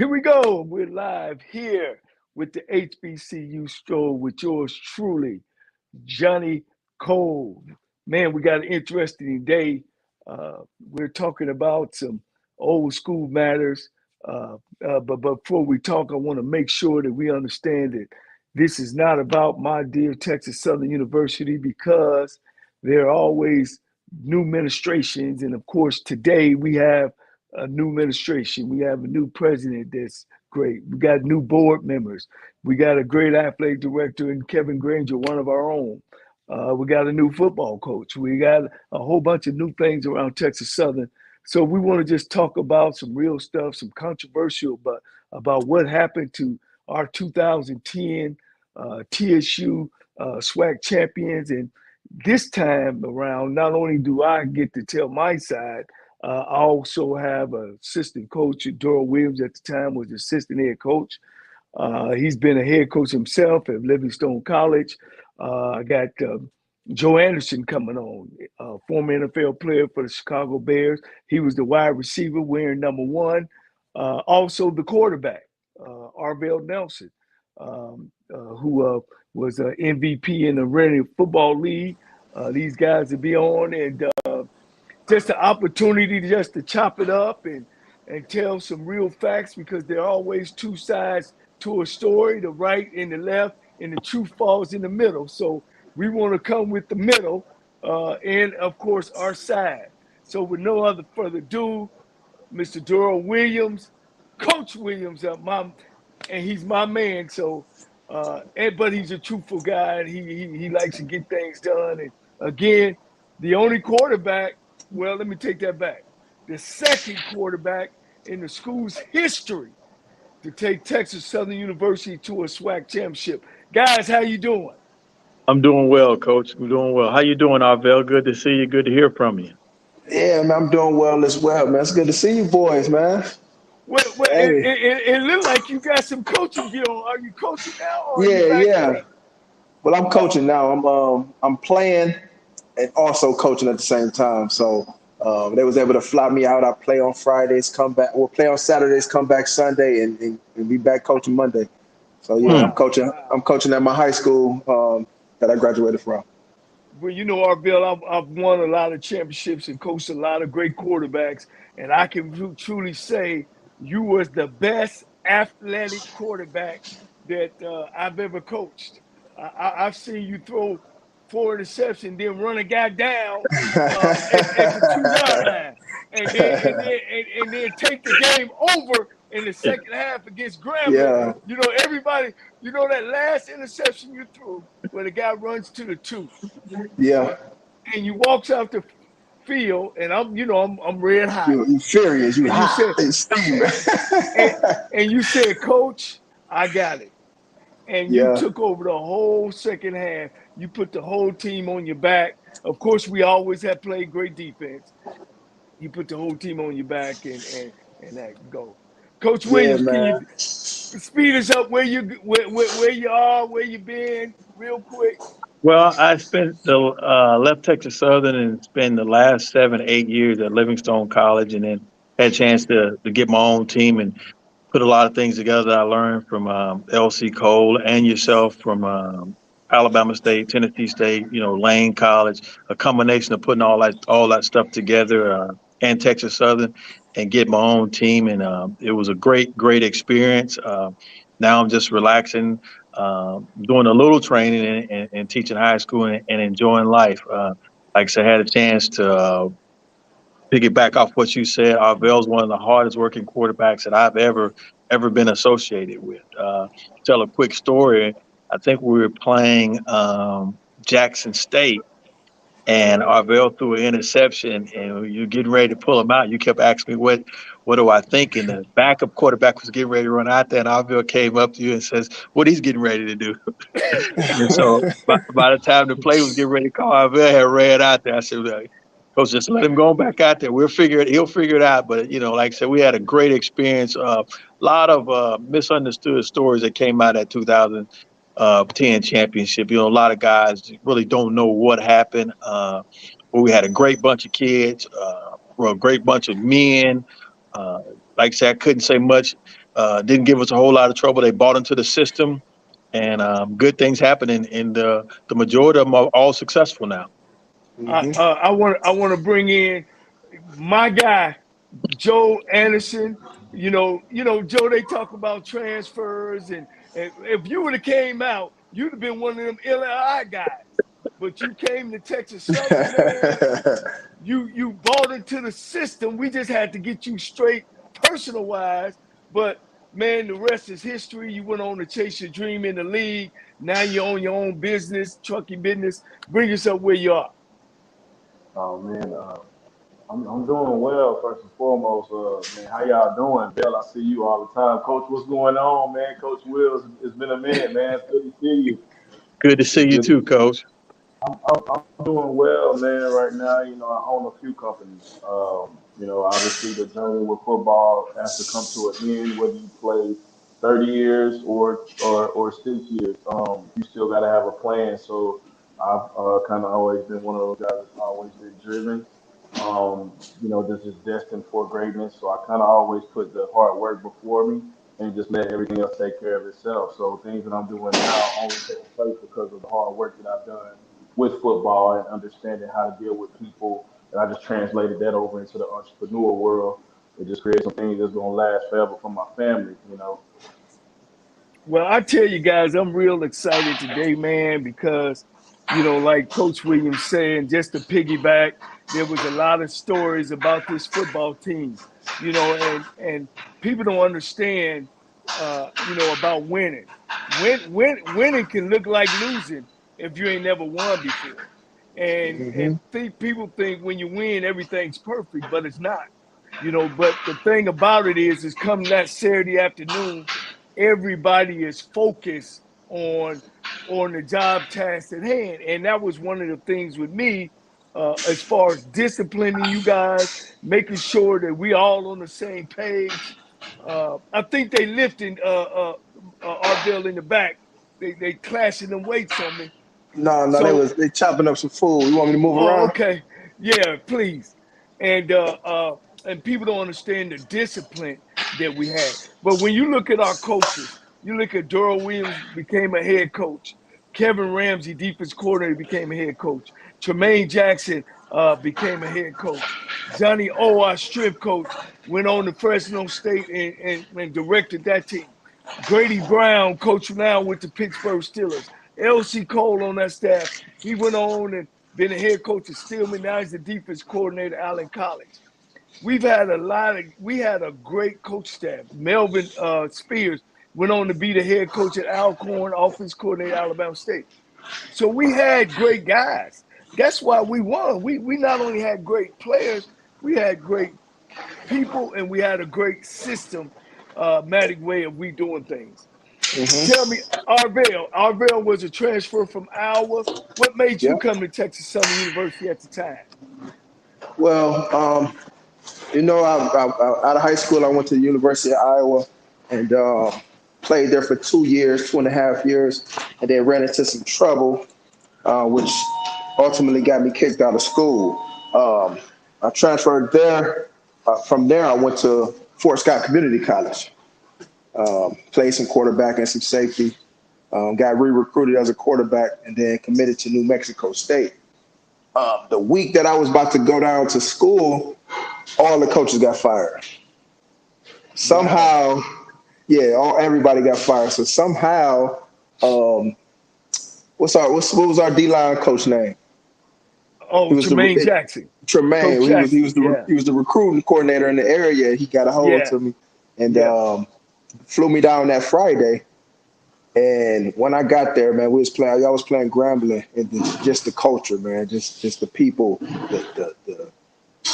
Here we go. We're live here with the HBCU Stroll with yours truly, Johnnie Cole. Man, we got an interesting day. We're talking about some old school matters. But before we talk, I want to make sure that we understand that this is not about my dear Texas Southern University, because there are always new administrations. And of course, today we have a new administration. We have a new president that's great. We got new board members. We got a great athletic director in Kevin Granger, one of our own. We got a new football coach. We got a whole bunch of new things around Texas Southern. So we want to just talk about some real stuff, some controversial, but about what happened to our 2010 TSU SWAC champions. And this time around, not only do I get to tell my side, I also have an assistant coach. Daryl Williams at the time was the assistant head coach. He's been a head coach himself at Livingstone College. I got Joe Anderson coming on, former NFL player for the Chicago Bears. He was the wide receiver wearing number 1. Also the quarterback, Arvell Nelson, who was an MVP in the Rennie Football League. These guys will be on, and just an opportunity just to chop it up and tell some real facts, because there are always two sides to a story, the right and the left, and the truth falls in the middle. So we want to come with the middle and, of course, our side. So with no other further ado, Mr. Daryl Williams, Coach Williams, and he's my man. So, but he's a truthful guy, and he likes to get things done. And again, the only quarterback, well, let me take that back. The second quarterback in the school's history to take Texas Southern University to a SWAC championship. Guys, how you doing? I'm doing well, Coach. I'm doing well. How you doing, Arvell? Good to see you. Good to hear from you. Yeah, man, I'm doing well as well, man. It's good to see you boys, man. Well, hey. It looks like you got some coaching gear on. Are you coaching now? Or yeah. Well, I'm coaching now. I'm playing and also coaching at the same time. So they was able to fly me out. I play on Fridays, come back. We'll play on Saturdays, come back Sunday, and be back coaching Monday. So yeah, I'm coaching at my high school that I graduated from. Well, you know, Arvell, I've won a lot of championships and coached a lot of great quarterbacks, and I can truly say you was the best athletic quarterback that I've ever coached. I've seen you throw 4 interceptions, then run a guy down at the 2-yard line, and then take the game over in the second half against Grambling. Yeah. You know, everybody, you know that last interception you threw where the guy runs to the 2. Yeah. And you walks out the field, and I'm red hot. You furious. You hot. And you said, Coach, I got it. And you took over the whole second half. You put the whole team on your back. Of course, we always have played great defense. You put the whole team on your back and that go. Coach Williams, can you speed us up where you are, where you been, real quick? Well, I left Texas Southern and spent the last 7-8 years at Livingstone College, and then had a chance to get my own team and put a lot of things together that I learned from L.C. Cole and yourself from Alabama State, Tennessee State, Lane College, a combination of putting all that stuff together, and Texas Southern, and get my own team. And it was a great experience. Now I'm just relaxing, doing a little training and teaching high school and enjoying life. Like I said, I had a chance to piggyback off what you said. Arvell's one of the hardest working quarterbacks that I've ever been associated with. Tell a quick story. I think we were playing Jackson State, and Arvell threw an interception, and you're getting ready to pull him out. You kept asking me, what do I think? And the backup quarterback was getting ready to run out there, and Arvell came up to you and says, what he's getting ready to do. And so by the time the play was getting ready to call, Arvell had ran out there. I said, Coach, just let him go back out there. He'll figure it out. But, like I said, we had a great experience. A lot of misunderstood stories that came out at 2010 championship. A lot of guys really don't know what happened. But we had a great bunch of kids, a great bunch of men. Like I said, I couldn't say much Didn't give us a whole lot of trouble. They bought into the system, and good things happening. And the majority of them are all successful now. I want to bring in my guy, Joe Anderson. Joe. They talk about transfers, and if you would have came out, you'd have been one of them LI guys. But you came to Texas Southern, man. You bought into the system. We just had to get you straight, personal wise. But man, the rest is history. You went on to chase your dream in the league. Now you own your own business, trucking business. Bring yourself where you are. Oh man, I'm doing well. First and foremost, man, how y'all doing? Bill, I see you all the time. Coach, what's going on, man? Coach Will, it's been a minute, man. It's good to see you. Good to see you too, Coach. I'm doing well, man. Right now, I own a few companies. Obviously the journey with football has to come to an end, whether you play 30 years or 6 years. You still got to have a plan. So I've kind of always been one of those guys that's always been driven. This is destined for greatness. So I kind of always put the hard work before me and just let everything else take care of itself. So things that I'm doing now only take place because of the hard work that I've done with football and understanding how to deal with people. And I just translated that over into the entrepreneur world. It just creates some things that's gonna last forever for my family. Well, I tell you guys, I'm real excited today, man, because, like Coach Williams saying, just to piggyback, there was a lot of stories about this football team, and people don't understand, about winning. Winning can look like losing if you ain't never won before. And people think when you win, everything's perfect, but it's not. But the thing about it is come that Saturday afternoon, everybody is focused on the job task at hand, and that was one of the things with me, as far as disciplining you guys, making sure that we all on the same page. I think they lifting Arvell in the back. They clashing them weights on me. No, So, they chopping up some food. You want me to move oh, around? okay, yeah, please. And people don't understand the discipline that we had. But when you look at our coaches, you look at Darrell Williams became a head coach. Kevin Ramsey, defense coordinator, became a head coach. Tremaine Jackson became a head coach. Johnnie, our strength coach, went on to Fresno State and directed that team. Grady Brown, coach now with the Pittsburgh Steelers. L.C. Cole on that staff. He went on and been a head coach at Stillman. Now he's the defense coordinator at Allen College. We had a great coach staff. Melvin Spears went on to be the head coach at Alcorn, offense coordinator at Alabama State. So we had great guys. That's why we won. We not only had great players, we had great people, and we had a great systematic way of we doing things. Tell me, Arvell was a transfer from Iowa. What made you Yeah. come to Texas Southern University at the time? Well, out of high school, I went to the University of Iowa and played there for 2 years, 2.5 years, and then ran into some trouble, which ultimately got me kicked out of school. I transferred there. From there, I went to Fort Scott Community College. Played some quarterback and some safety. Got re-recruited as a quarterback and then committed to New Mexico State. The week that I was about to go down to school, all the coaches got fired. Somehow, everybody got fired. So somehow, what was our D-line coach name? Oh, Tremaine Jackson. Tremaine. He was the recruiting coordinator in the area. He got a hold to me and flew me down that Friday. And when I got there, man, y'all was playing Grambling, and just the culture, man, just the people, the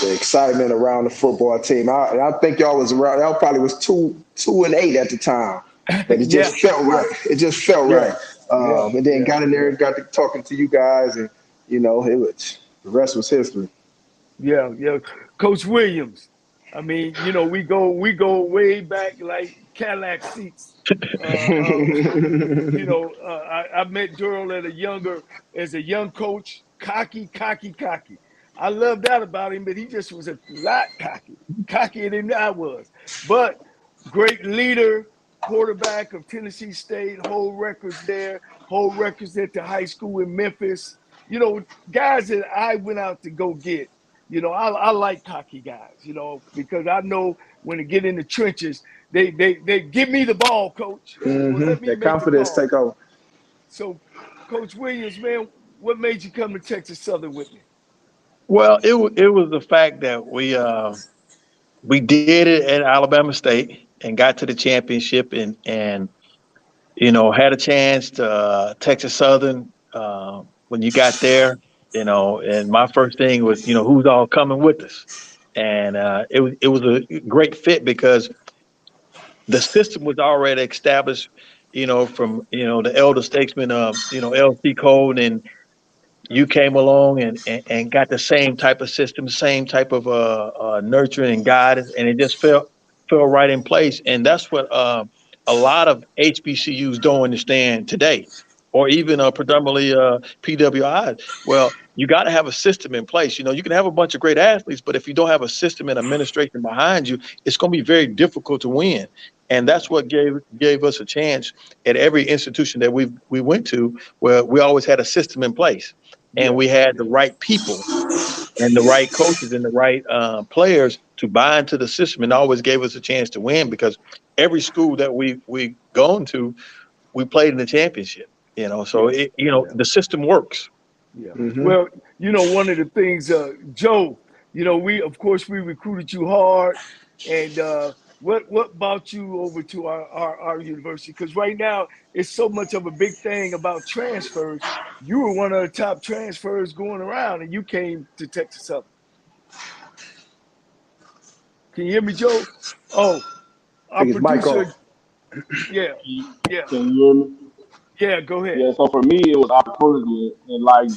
excitement around the football team. I think y'all was around. Y'all probably was 2-8 at the time, but it just felt right. It just felt right. And then got in there and got to talking to you guys, and the rest was history. Yeah. Coach Williams. I mean, we go way back like Cadillac seats. I met Darrell as a young coach, cocky. I love that about him, but he just was a lot cockier than I was. But great leader, quarterback of Tennessee State, hold records there, hold records at the high school in Memphis. You know, guys that I went out to go get. You know, I like cocky guys, you know, because I know when they get in the trenches, they give me the ball, coach. Well, let me That make the confidence take call. over. So, Coach Williams, man, what made you come to Texas Southern with me? Well, it was the fact that we did it at Alabama State and got to the championship and had a chance to Texas Southern when you got there. And my first thing was who's all coming with us, and it was a great fit because the system was already established. From the elder statesman of LC Code, and you came along and got the same type of system, same type of nurturing and guidance, and it just fell right in place. And that's what a lot of HBCUs don't understand today, or even predominantly PWIs. Well, you got to have a system in place. You can have a bunch of great athletes, but if you don't have a system and administration behind you, it's going to be very difficult to win. And that's what gave us a chance at every institution that we went to, where we always had a system in place and Yeah, we had the yeah, right people and the right coaches and the right players to buy into the system, and always gave us a chance to win because every school that we gone to, we played in the championship. So yeah, yeah. the system works. Yeah. Hmm. Well, one of the things, Joe, we of course we recruited you hard, and what brought you over to our university? Because right now it's so much of a big thing about transfers. You were one of the top transfers going around, and you came to Texas Southern. Can you hear me, Joe? Oh, I our think his mic producer. off. Yeah, yeah, Can you hear me? yeah. Go ahead. Yeah, so for me, it was opportunity. And like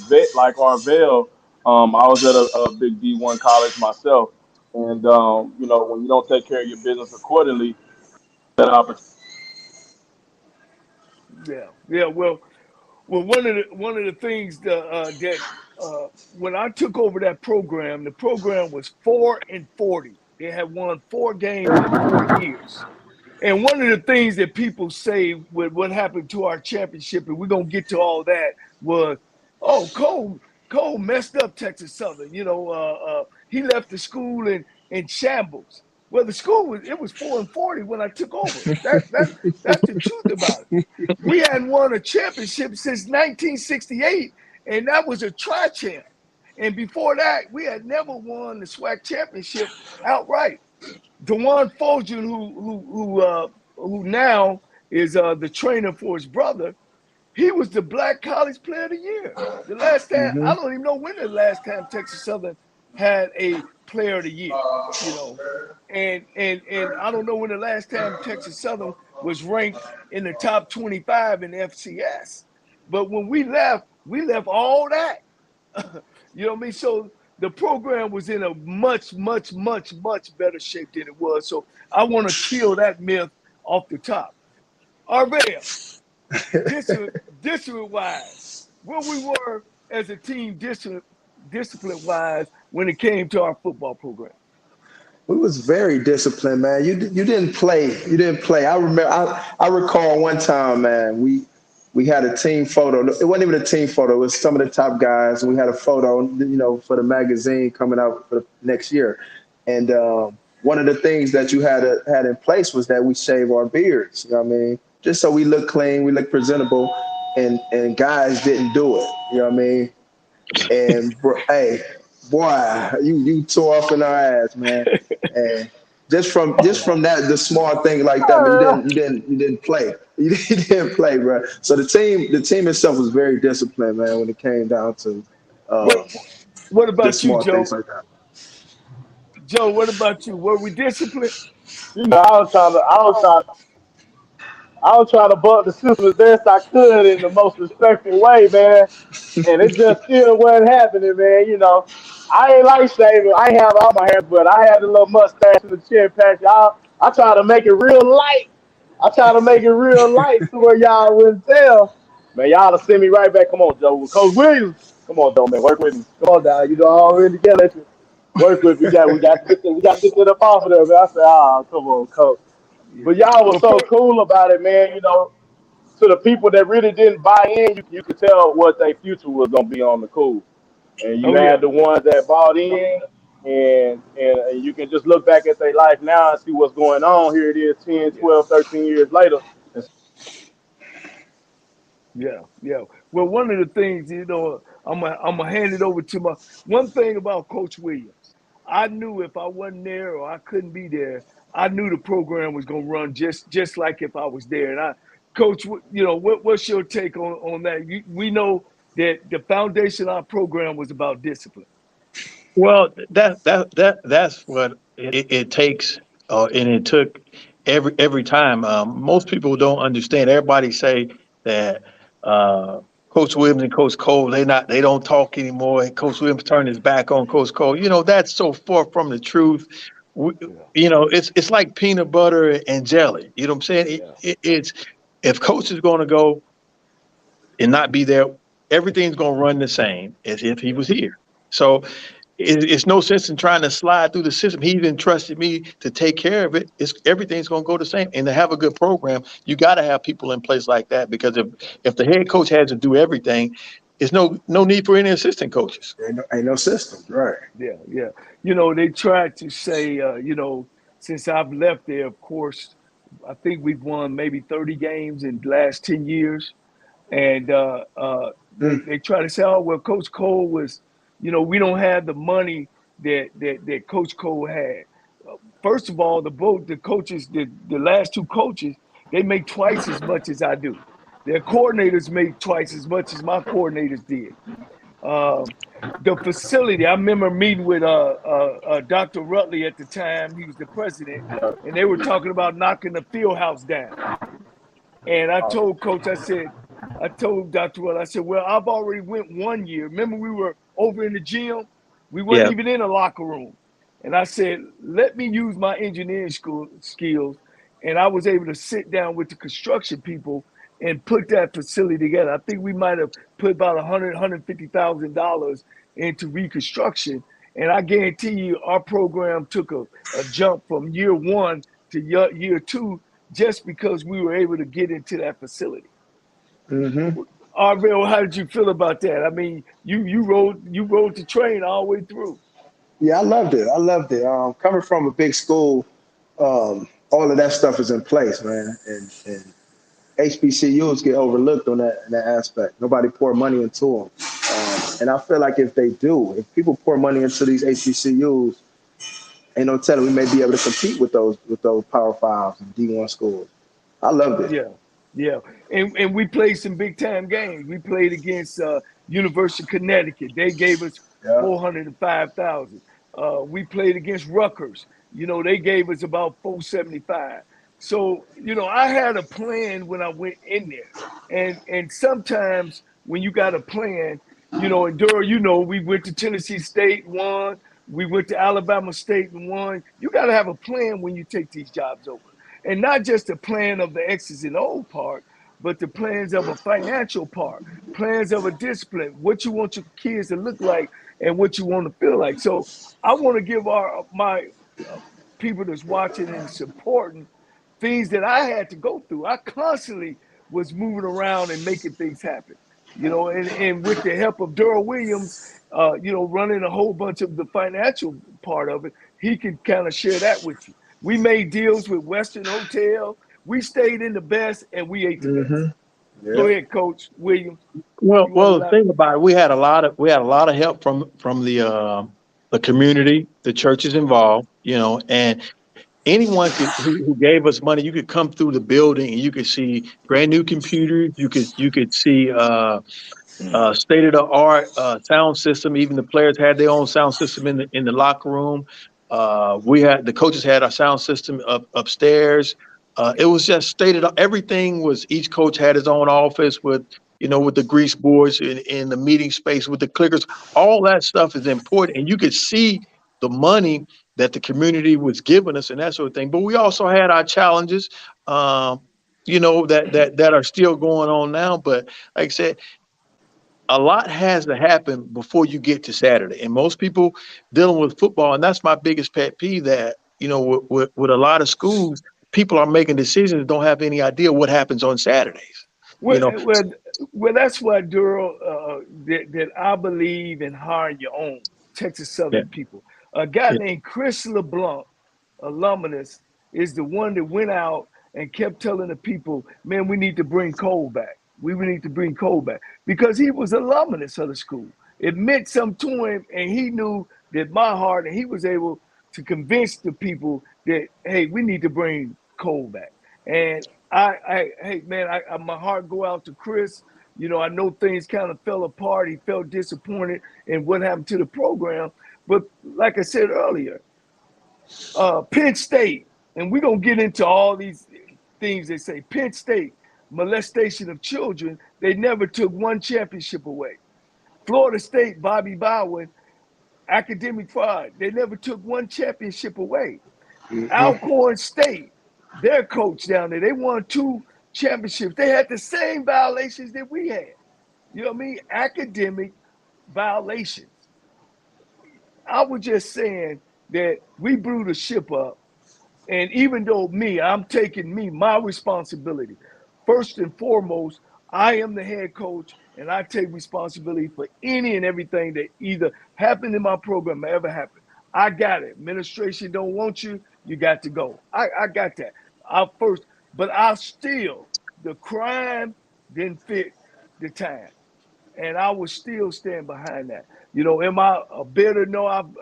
Arvell, I was at a big D1 college myself. And, when you don't take care of your business accordingly, that opportunity. Yeah, yeah. Well, one of the things that when I took over that program, the program was 4-40. They had won 4 games in 4 years. And one of the things that people say with what happened to our championship, and we're gonna get to all that, was, oh, Cole messed up Texas Southern. He left the school in shambles. Well, the school was 4-40 when I took over. That's the truth about it. We hadn't won a championship since 1968, and that was a tri-champ. And before that, we had never won the SWAC championship outright. DeJuan Fulgen, who now is the trainer for his brother, he was the Black College Player of the Year. The last time, Hmm. I don't even know when the last time Texas Southern had a Player of the Year. You know, and I don't know when the last time Texas Southern was ranked in the top 25 in FCS. But when we left all that. You know what I mean? So the program was in a much, much, much, much better shape than it was. So I want to kill that myth off the top. Arvell, discipline wise, where we were as a team discipline wise when it came to our football program. We was very disciplined, man. You didn't play. You didn't play. I remember. I recall one time, man. We had a team photo. It wasn't even a team photo. It was some of the top guys. We had a photo, for the magazine coming out for the next year. And one of the things that you had in place was that we shave our beards. You know what I mean? Just so we look clean, we look presentable, and guys didn't do it. You know what I mean? And hey, boy, you tore off in our ass, man. And just from that, the small thing like that, but you didn't play. You didn't play, bro. So the team itself was very disciplined, man, when it came down to uh, What what just about you, small things Joe? like that. Joe, what about you? Were we disciplined? I was trying to buck the system as best I could in the most respectful way, man. And it just still wasn't happening, man. I ain't like shaving. I ain't have all my hair, but I had a little mustache and the chin patch. I try to make it real light. I try to make it real light to where y'all wouldn't tell. Man, y'all to send me right back. Come on, Joe. Coach Williams. Come on, Joe, man. Work with me. Come on, down. Already together. Let's work with me. We got to get that off of there, man. I said, come on, coach. Yeah. But y'all was Well, so cool about it, man. You know, to the people that really didn't buy in, you could tell what their future was gonna be on the cool. And you oh had yeah, the ones that bought in, and you can just look back at their life now and see what's going on. Here it is 10, yeah. 12, 13 years later. Yeah, yeah. Well, one of the things, I'm gonna hand it over to my one thing about Coach Williams. I knew if I wasn't there or I couldn't be there, I knew the program was gonna run just like if I was there. And Coach, what's your take on that? We know that the foundation of our program was about discipline. Well, that's what it takes, and it took every time. Most people don't understand. Everybody say that Coach Williams and Coach Cole they don't talk anymore. And Coach Williams turned his back on Coach Cole. That's so far from the truth. We, Yeah, it's like peanut butter and jelly. You know what I'm saying? yeah, It's if Coach is going to go and not be there, everything's going to run the same as if he yeah, was here. So it's no sense in trying to slide through the system. He even trusted me to take care of it. Everything's going to go the same. And to have a good program, you got to have people in place like that, because if the head coach has to do everything, there's no need for any assistant coaches. Ain't no system, right? yeah, yeah. They tried to say, since I've left there, of course, I think we've won maybe 30 games in the last 10 years. And Mm. they try to say, oh, well, Coach Cole was, we don't have the money that Coach Cole had. First of all, the coaches, the last two coaches, they make twice as much as I do. Their coordinators make twice as much as my coordinators did. Um, the facility, I remember meeting with Dr. Rutley at the time. He was the president, and they were talking about knocking the field house down. And I told Coach, I told Dr. Rutley, I said, well, I've already went 1 year. Remember, we were over in the gym. We weren't Yeah. even in a locker room. And I said, let me use my engineering school skills. And I was able to sit down with the construction people and put that facility together. I think we might have put about $150,000 into reconstruction. And I guarantee you, our program took a jump from year one to year two just because we were able to get into that facility. Mm-hmm. Arvell, how did you feel about that? I mean, you rode the train all the way through. Yeah, I loved it. I loved it. Coming from a big school, all of that stuff is in place, man. And HBCUs get overlooked on that in that aspect. Nobody pour money into them, and I feel like if they do, if people pour money into these HBCUs, ain't no telling we may be able to compete with those Power Fives and D1 schools. I loved it. Yeah, yeah, and we played some big time games. We played against University of Connecticut. They gave us Yeah. 405,000. We played against Rutgers. They gave us about 475. So I had a plan when I went in there, and sometimes when you got a plan, and Dura, we went to Tennessee State, won. We went to Alabama State and won. You got to have a plan when you take these jobs over. And not just the plan of the X's and O part, but the plans of a financial part, plans of a discipline, what you want your kids to look like and what you want to feel like. So I want to give my people that's watching and supporting things that I had to go through. I constantly was moving around and making things happen, and with the help of Durrell Williams, running a whole bunch of the financial part of it, he can kind of share that with you. We made deals with Western Hotel. We stayed in the best and we ate the best. Mm-hmm. Go Yeah. ahead, Coach Williams. Well, You want to well, the thing elaborate? about it, we had a lot of help from the community, the churches involved, and anyone who gave us money. You could come through the building and you could see brand new computers. You could see state of the art sound system. Even the players had their own sound system in the locker room. We had the coaches had our sound system upstairs. It was just state of the, everything was. Each coach had his own office with the grease boards in the meeting space with the clickers. All that stuff is important, and you could see the money that the community was giving us and that sort of thing. But we also had our challenges, that are still going on now. But like I said, a lot has to happen before you get to Saturday. And most people dealing with football, and that's my biggest pet peeve, that with a lot of schools, people are making decisions and don't have any idea what happens on Saturdays. Well, well, well, that's why, Durrell, that I believe in hiring your own Texas Yeah, Southern people. A guy yeah, named Chris LeBlanc, alumnus, is the one that went out and kept telling the people, man, we need to bring Cole back. We need to bring Cole back because he was alumnus of the school. It meant something to him, and he knew that my heart, and he was able to convince the people that, hey, we need to bring Cole back. And hey man, my heart go out to Chris. You know, I know things kind of fell apart. He felt disappointed in what happened to the program. But like I said earlier, Penn State, and we're going to get into all these things they say. Penn State, molestation of children, they never took one championship away. Florida State, Bobby Bowen, academic fraud, they never took one championship away. Alcorn State, their coach down there, they won 2 championships. They had the same violations that we had. You know what I mean? Academic violations. I was just saying that we blew the ship up. And even though I'm taking my responsibility. First and foremost, I am the head coach and I take responsibility for any and everything that either happened in my program or ever happened. I got it. Administration don't want you, you got to go. I got that. But the crime didn't fit the time. And I would still stand behind that. You know, am I a bitter? No, I've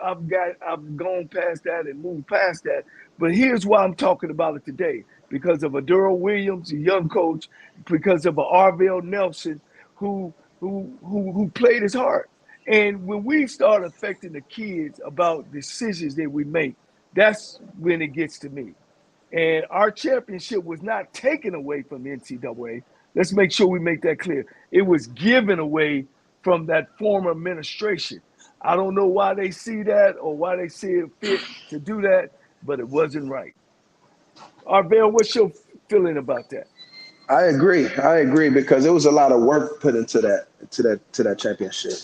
gone past that and moved past that. But here's why I'm talking about it today: because of a Durrell Williams, a young coach, because of a Arvell Nelson who played his heart. And when we start affecting the kids about decisions that we make, that's when it gets to me. And our championship was not taken away from the NCAA. Let's make sure we make that clear. It was given away from that former administration. I don't know why they see that or why they see it fit to do that, but it wasn't right. Arvell, what's your feeling about that? I agree because there was a lot of work put into that championship.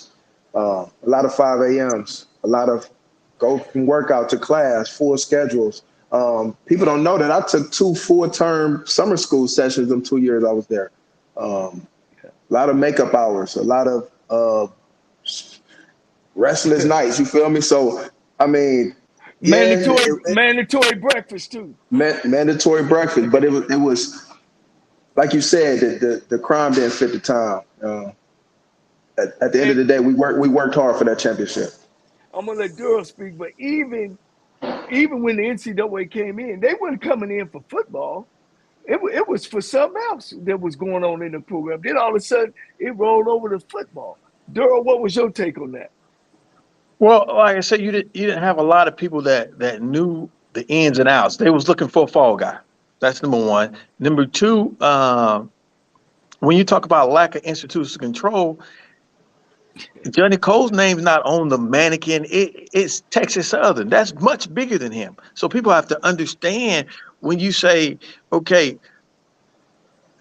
A lot of 5 a.m.s, a lot of go from workout to class, full schedules. People don't know that I took 2 full-term summer school sessions in 2 years I was there. A lot of makeup hours, a lot of restless nights. You feel me? So, I mean, mandatory breakfast too. Mandatory breakfast, but it was like you said, the crime didn't fit the time. At the end of the day, we worked hard for that championship. I'm gonna let Durrell speak, but even when the NCAA came in, they weren't coming in for football. It was for something else that was going on in the program. Then all of a sudden, it rolled over to football. Durrell, what was your take on that? Well, like I said, you didn't have a lot of people that knew the ins and outs. They was looking for a fall guy. That's number one. Number two, when you talk about lack of institutional control, Johnnie Cole's name's not on the mannequin. It's Texas Southern. That's much bigger than him. So people have to understand when you say, okay,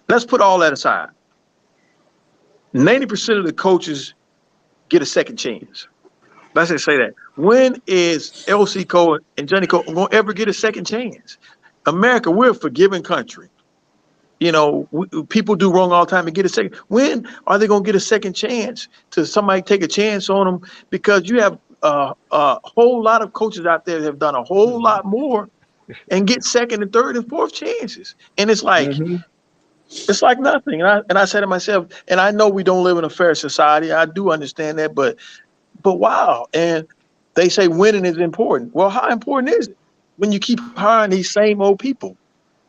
let's put all that aside. 90% of the coaches get a second chance. Let's just say that. When is LC Cole and Johnnie Cole going to ever get a second chance? America, we're a forgiving country. You know, people do wrong all the time and get a second. When are they going to get a second chance to somebody take a chance on them? Because you have a whole lot of coaches out there that have done a whole lot more and get second and third and fourth chances. And it's like, it's like nothing. And I said to myself, and I know we don't live in a fair society. I do understand that, but wow. And they say winning is important. Well, how important is it when you keep hiring these same old people?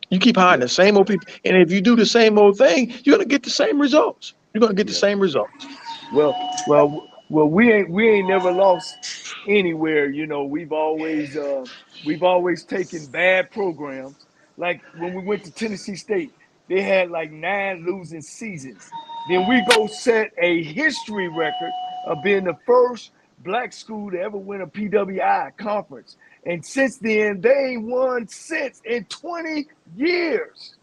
You keep hiring the same old people. And if you do the same old thing, you're going to get the same results. You're going to get the same results. Well, we ain't never lost anywhere. You know, we've always taken bad programs. Like when we went to Tennessee State, they had like 9 losing seasons. Then we go set a history record of being the first black school to ever win a PWI conference. And since then, they ain't won since in 20 years.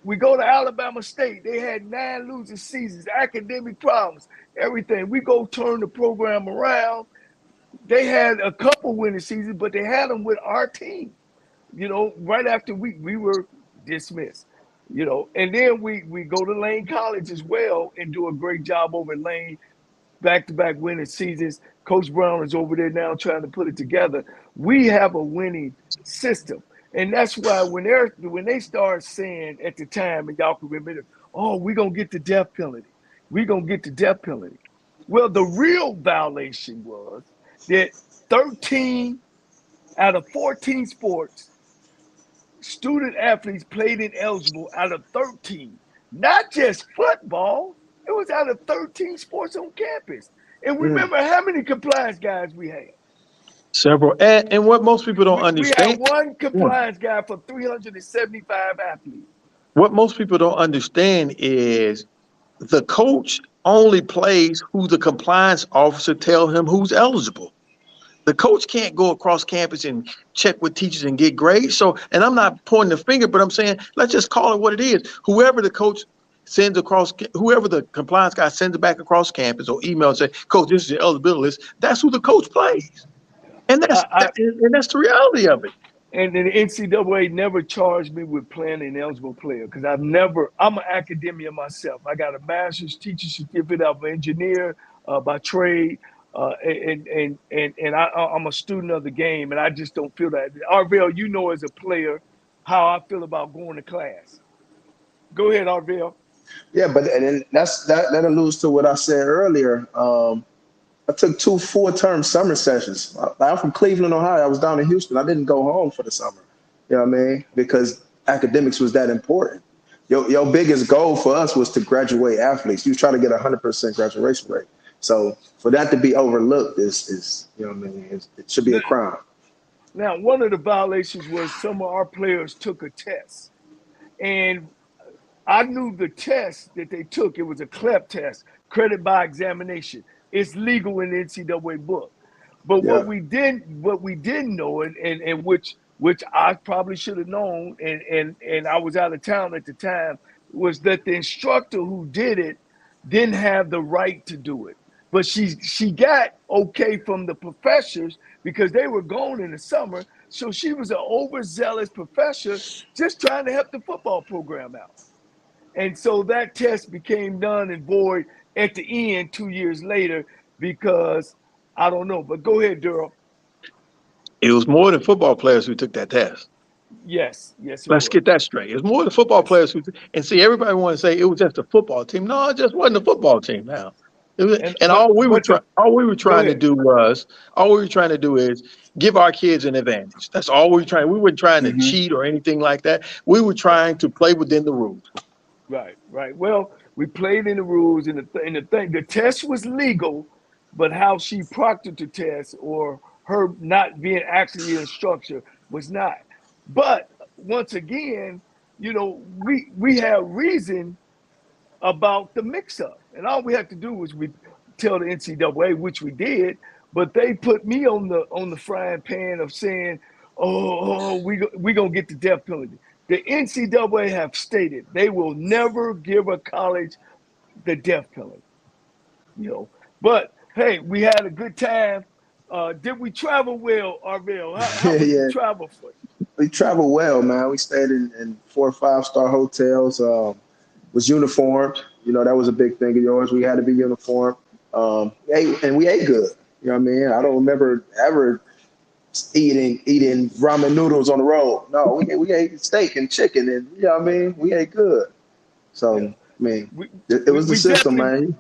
We go to Alabama State. They had 9 losing seasons, academic problems, everything. We go turn the program around. They had a couple winning seasons, but they had them with our team. right after we were dismissed, and then we go to Lane College as well and do a great job over at Lane, back-to-back winning seasons. Coach Brown is over there now trying to put it together. We have a winning system. And that's why when they start saying at the time, and y'all can remember, oh, we're going to get the death penalty. We're going to get the death penalty. Well, the real violation was that 13 out of 14 sports, student athletes played ineligible out of 13. Not just football. It was out of 13 sports on campus. And remember how many compliance guys we had? Several. And what most people don't understand. We had one compliance guy for 375 athletes. What most people don't understand is the coach only plays who the compliance officer tell him who's eligible. The coach can't go across campus and check with teachers and get grades. So, and I'm not pointing the finger, but I'm saying, let's just call it what it is. Whoever the coach sends across, whoever the compliance guy sends it back across campus or email and say, Coach, this is your eligibility list. That's who the coach plays. And that's the reality of it. And the NCAA never charged me with playing an eligible player because I'm an academia myself. I got a master's teacher certificate. I'm an engineer by trade. And I'm a student of the game, and I just don't feel that. Arvell, as a player, how I feel about going to class. Go ahead, Arvell. Yeah, but and that alludes to what I said earlier. I took 2 full-term summer sessions. I'm from Cleveland, Ohio. I was down in Houston. I didn't go home for the summer. You know what I mean? Because academics was that important. Your biggest goal for us was to graduate athletes. You try to get 100% graduation rate. So for that to be overlooked is you know what I mean? It should be a crime. Now, one of the violations was some of our players took a test. And I knew the test that they took, it was a CLEP test, credit by examination. It's legal in the NCAA book. But what we didn't know, and which I probably should have known, and I was out of town at the time, was that the instructor who did it didn't have the right to do it. But she got okay from the professors because they were gone in the summer. So she was an overzealous professor just trying to help the football program out. And so that test became done and void at the end 2 years later because I don't know. But go ahead, Durham. It was more than football players who took that test. Yes. Let's get that straight. It's more than football players who and see, everybody want to say it was just a football team. No, it just wasn't a football team now. All we were trying to do is give our kids an advantage. That's all we were trying. We weren't trying to cheat or anything like that. We were trying to play within the rules. Right. Well, we played in the rules, and the test was legal, but how she proctored the test or her not being actually an instructor was not. But once again, we have reason about the mix-up, and all we have to do was we tell the NCAA, which we did, but they put me on the frying pan of saying, we gonna get the death penalty. The NCAA have stated they will never give a college the death penalty. But hey, we had a good time. Did we travel well, Arvell? How did we travel for you? We traveled well, man. We stayed in 4 or 5-star hotels. Was uniformed. That was a big thing of yours. We had to be uniformed. And we ate good. You know what I mean? I don't remember ever eating ramen noodles on the road. No, we ate steak and chicken, and you know what I mean? We ate good. So, I mean, it was the system, man.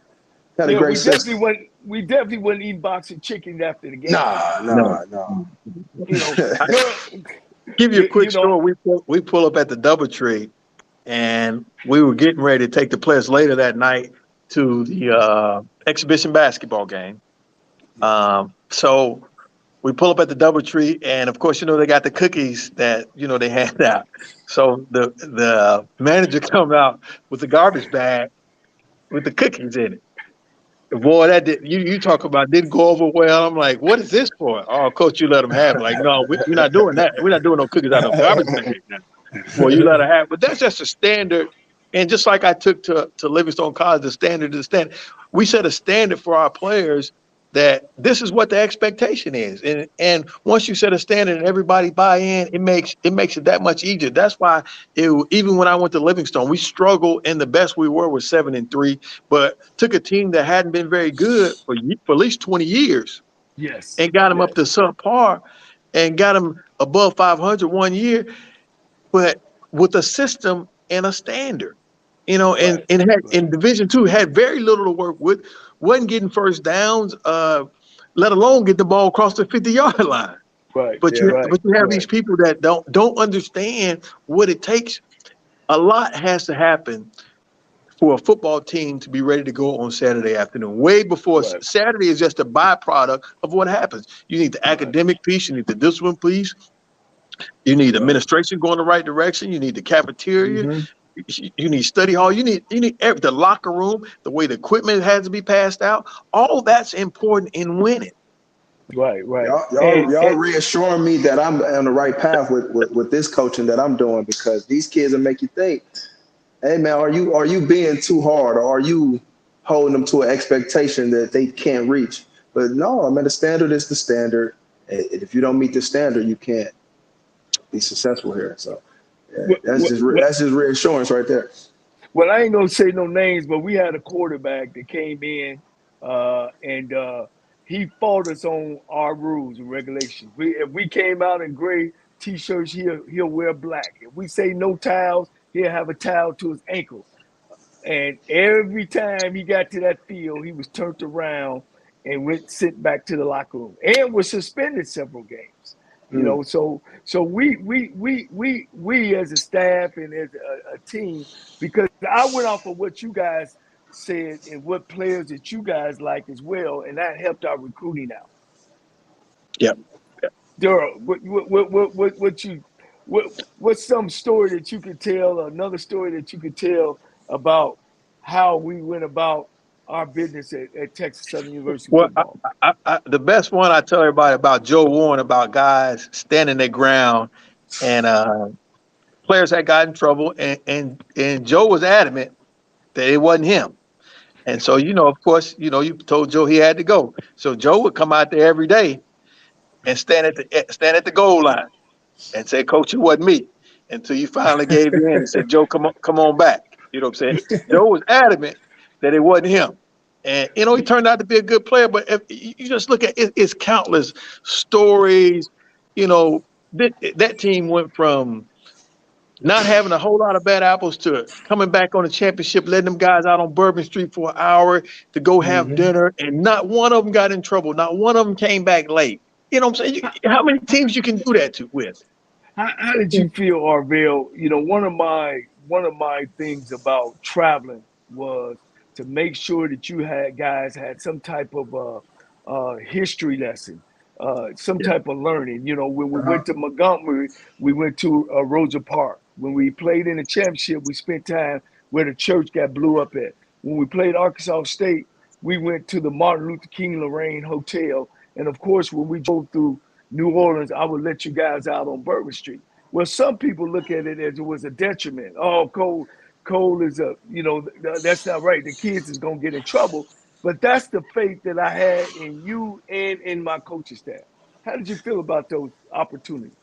Had a great system. We definitely wouldn't eat boxing chicken after the game. No. Give you a quick story. We pull up at the DoubleTree, and we were getting ready to take the players later that night to the exhibition basketball game. So we pull up at the DoubleTree, and of course, they got the cookies that they hand out. So the manager come out with the garbage bag with the cookies in it. Boy, that did you talk about didn't go over well. I'm like, what is this for? Oh, coach, you let them have it. Like, no, we're not doing that. We're not doing no cookies out of garbage bag now. Well, you let her have it. But that's just a standard. And just like I took to Livingstone College, the standard is the standard. We set a standard for our players that this is what the expectation is. And once you set a standard and everybody buy in, it makes it that much easier. That's why even when I went to Livingstone, we struggled, and the best we were was 7-3, but took a team that hadn't been very good for at least 20 years Yes. and got them up Yes. to subpar and got them above 500 one year, but with a system and a standard. Right. And had Right. in Division II had very little to work with, wasn't getting first downs, let alone get the ball across the 50-yard line. Right. But Yeah. you Right. have these Right. people that don't understand what it takes. A lot has to happen for a football team to be ready to go on Saturday afternoon. Way before Right. Saturday is just a byproduct of what happens. You need the Right. academic piece, you need the discipline piece, you need Right. administration going the right direction, you need the cafeteria, Mm-hmm. you need study hall, you need the locker room, the way the equipment has to be passed out. All that's important in winning. Right. Right. Y'all reassuring me that I'm on the right path with this coaching that I'm doing, because these kids will make you think, hey man, are you being too hard, or are you holding them to an expectation that they can't reach? But no, I mean, the standard is the standard. And if you don't meet the standard, you can't be successful here. So yeah, What, that's just reassurance right there. well, I ain't gonna say no names, but we had a quarterback that came in, and he fought us on our rules and regulations. If we came out in gray t-shirts, he'll wear black. If we say no towels, he'll have a towel to his ankle. And every time he got to that field, he was turned around and went sent back to the locker room, and was suspended several games. Mm. So we as a staff and as a team, because I went off of what you guys said and what players that you guys like as well, and that helped our recruiting out. Yep. Daryl, what's some story that you could tell, another story that you could tell about how we went about our business at Texas Southern University Well, football? the best one I tell everybody about Joe Warren, about guys standing their ground, and players had got in trouble, and Joe was adamant that it wasn't him. And so, of course, you told Joe he had to go. So Joe would come out there every day and stand at the goal line and say, "Coach, it wasn't me," until you finally gave in and said, "Joe, come on back." You know what I'm saying? Joe was adamant that it wasn't him. And, he turned out to be a good player. But if you just look at it, it's countless stories. That team went from not having a whole lot of bad apples to coming back on the championship, letting them guys out on Bourbon Street for an hour to go have Mm-hmm. dinner, and not one of them got in trouble. Not one of them came back late. You know what I'm saying? How many teams you can do that with? How did you feel, Arvell? One of my things about traveling was to make sure that you had some type of history lesson, some Yeah. type of learning. When we Uh-huh. went to Montgomery, we went to Rosa Park. When we played in the championship, we spent time where the church got blew up at. When we played Arkansas State, we went to the Martin Luther King Lorraine Hotel. And of course, when we drove through New Orleans, I would let you guys out on Bourbon Street. Well, some people look at it as it was a detriment. Oh, Cole is that's not right. The kids is gonna get in trouble. But that's the faith that I had in you and in my coaching staff. How did you feel about those opportunities?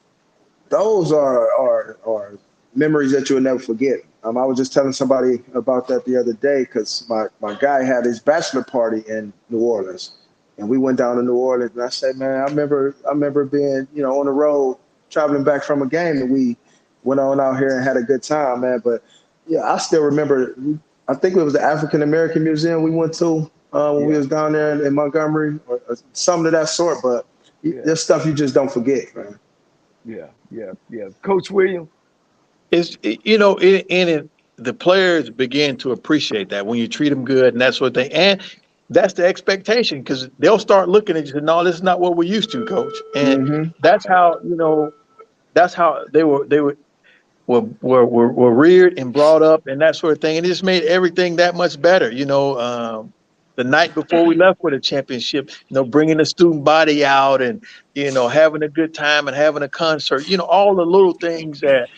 Those are memories that you'll never forget. I was just telling somebody about that the other day, because my guy had his bachelor party in New Orleans, and we went down to New Orleans, and I said, man, I remember being on the road traveling back from a game, and we went on out here and had a good time, man. But yeah, I still remember. I think it was the African American Museum we went to when we Yeah, was down there in Montgomery, or something of that sort. But yeah, there's stuff you just don't forget, man. yeah. Coach William. The players begin to appreciate that when you treat them good, and that's what and that's the expectation, because they'll start looking at you and, no, this is not what we're used to, coach. And Mm-hmm. that's how, they were reared and brought up and that sort of thing. And it just made everything that much better. The night before we left for the championship, bringing the student body out and, having a good time and having a concert, all the little things that,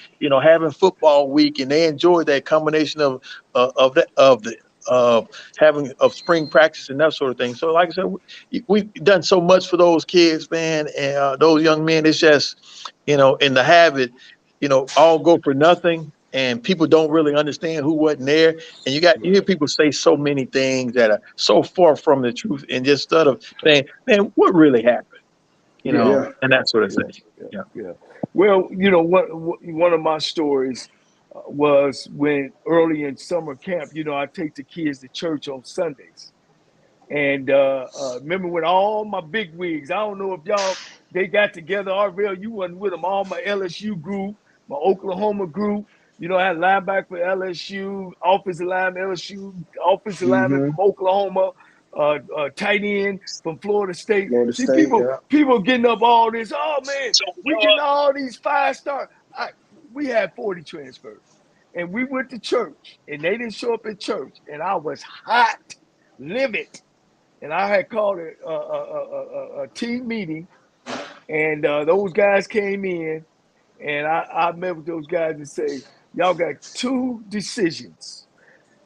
having football week, and they enjoyed that combination of of spring practice and that sort of thing. So, like I said, we've done so much for those kids, man, and those young men. It's just, in the habit, all go for nothing, and people don't really understand who wasn't there. And you hear people say so many things that are so far from the truth, and just instead of saying, man, what really happened? And that sort of thing. Yeah. Well, one of my stories was when early in summer camp, I take the kids to church on Sundays. And remember when all my big wigs, I don't know if they got together. RVL, you wasn't with them. All my LSU group, my Oklahoma group, I had linebacker for LSU, offensive lineman LSU, offensive lineman from Oklahoma, tight end from Florida State. See, people getting up all this. Oh man, we getting all these 5-star. We had 40 transfers, and we went to church, and they didn't show up at church, and I was hot, livid, and I had called a team meeting, and those guys came in, and I met with those guys and say, y'all got 2 decisions.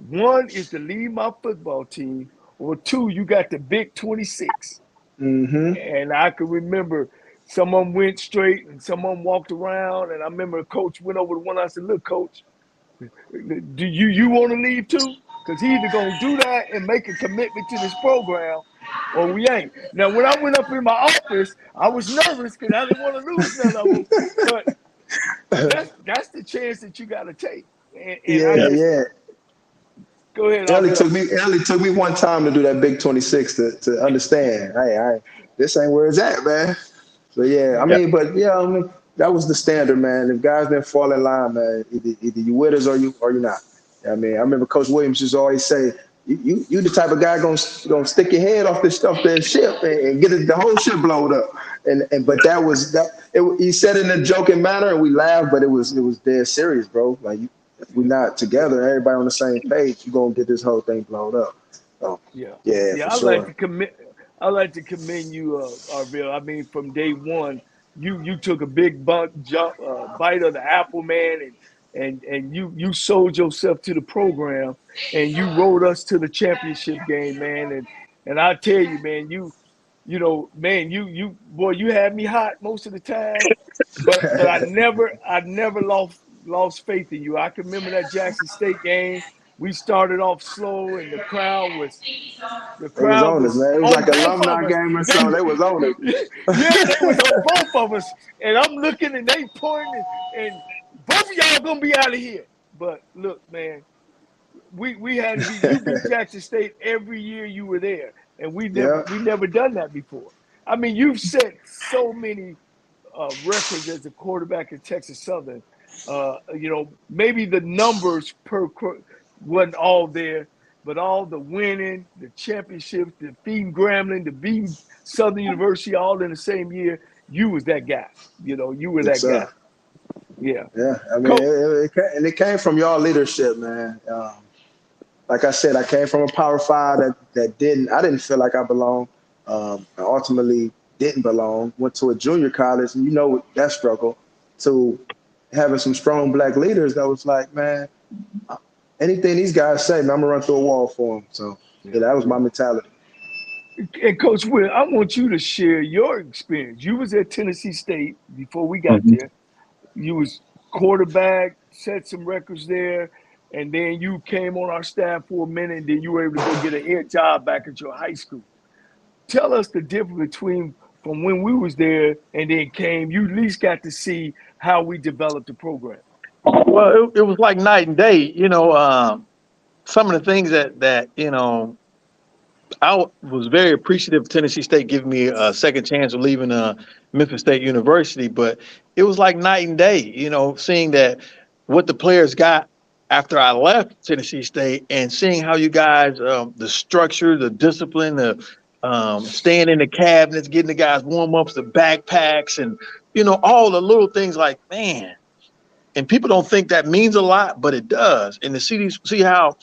One is to leave my football team, or 2, you got the big 26. And I can remember some of them went straight and some of them walked around. And I remember a coach went over to one. I said, look, coach, do you want to leave too? Because he's either going to do that and make a commitment to this program, or we ain't. Now, when I went up in my office, I was nervous because I didn't want to lose none of them. But that's the chance that you got to take. And Go ahead. It only took me one time to do that big 26 to understand. Hey, this ain't where it's at, man. So that was the standard, man. If guys didn't fall in line, man, either you with us or you're not. I remember Coach Williams used to always say, "You the type of guy gonna stick your head off this ship and get the whole ship blowed up." But that was that. He said it in a joking manner, and we laughed, but it was dead serious, bro. Like if we're not together, everybody on the same page, you're gonna get this whole thing blown up. So, I like to commend you, RVL. From day one, you took a big bite of the apple, man, and you sold yourself to the program, and you rode us to the championship game, man. And I tell you, man, you had me hot most of the time, but I never lost faith in you. I can remember that Jackson State game. We started off slow, and the crowd was on us, man. It was like an alumni game or so. They was on it. They was on both of us. And I'm looking, and they pointing, and both of y'all gonna be out of here. But look, man, we had you beat Jackson State every year you were there, and we never done that before. You've set so many records as a quarterback in Texas Southern. Maybe the numbers wasn't all there, but all the winning, the championships, the beating Grambling, the beating Southern University, all in the same year, you was that guy. You were that guy. Yeah. Yeah. It came from y'all leadership, man. Like I said, I came from a Power 5 that I didn't feel like I belonged. I ultimately didn't belong. Went to a junior college, and that struggle. To having some strong black leaders that was like, man, anything these guys say, man, I'm gonna run through a wall for them. So that was my mentality. And Coach Will, I want you to share your experience. You was at Tennessee State before we got there. You was quarterback, set some records there, and then you came on our staff for a minute, and then you were able to go get a head job back at your high school. Tell us the difference between from when we was there and then came. You at least got to see how we developed the program. Well, it was like night and day. Some of the things that I was very appreciative of Tennessee State giving me a second chance of leaving Memphis State University, but it was like night and day, seeing that what the players got after I left Tennessee State and seeing how you guys, the structure, the discipline, the staying in the cabinets, getting the guys warm-ups, the backpacks, and, all the little things like, man. And people don't think that means a lot, but it does. And to see how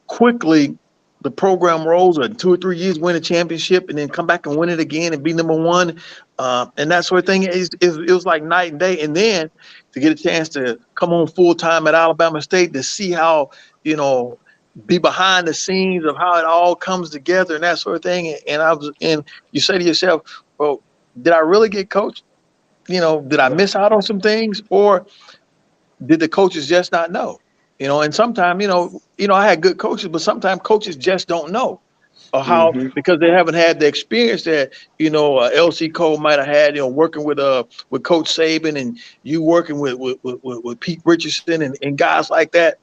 quickly the program rolls, in 2 or 3 years, win a championship, and then come back and win it again and be number one, and that sort of thing. It was like night and day. And then to get a chance to come on full time at Alabama State, to see how be behind the scenes of how it all comes together and that sort of thing. And you say to yourself, well, did I really get coached? Did I miss out on some things, or did the coaches just not know? And sometimes, I had good coaches, but sometimes coaches just don't know, or how, Mm-hmm. because they haven't had the experience that LC Cole might have had, working with Coach Saban, and you working with Pete Richardson and guys like that.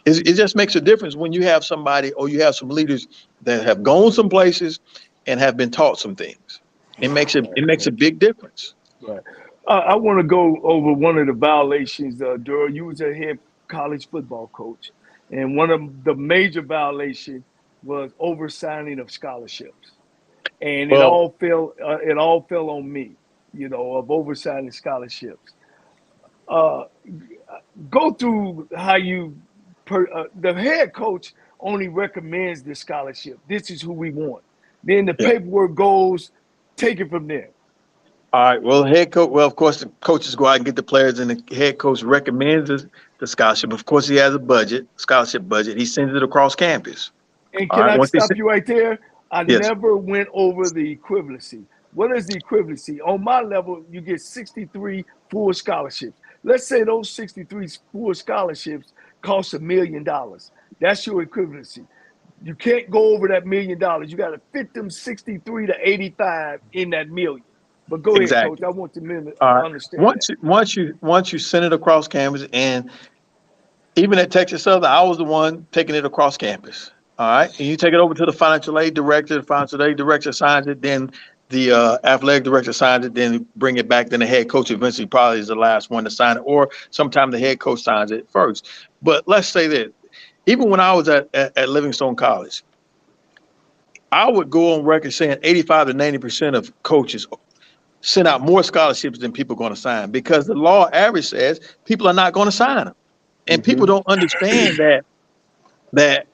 It just makes a difference when you have somebody, or you have some leaders that have gone some places and have been taught some things. It makes a big difference. Right. I want to go over one of the violations. Durrell, you was a head college football coach, and one of the major violations was oversigning of scholarships, and it Well, all fell. It all fell on me, of oversigning scholarships. Uh, Go through how the head coach only recommends the scholarship. This is who we want. Then the yeah. paperwork goes. Take it from there. All right. Well, head coach. Well, of course, the coaches go out and get the players, and the head coach recommends the scholarship. Of course, he has a scholarship budget. He sends it across campus. And All can right. I Once they stop send, you right there? I yes, never went over the equivalency. What is the equivalency? On my level, you get 63 full scholarships. Let's say those 63 full scholarships cost $1 million. That's your equivalency. You can't go over that $1 million. You got to fit them 63 to 85 in that million. But go ahead, coach. exactly. I want to All right. understand that. Once you send it across campus, and even at Texas Southern, I was the one taking it across campus. All right. And you take it over to the financial aid director. The financial aid director signs it. Then the athletic director signs it. Then bring it back. Then the head coach eventually probably is the last one to sign it. Or sometimes the head coach signs it first. But let's say that even when I was at Livingstone College, I would go on record saying 85 to 90% of coaches send out more scholarships than people are going to sign, because the law average says people are not going to sign them. And people Mm-hmm. don't understand that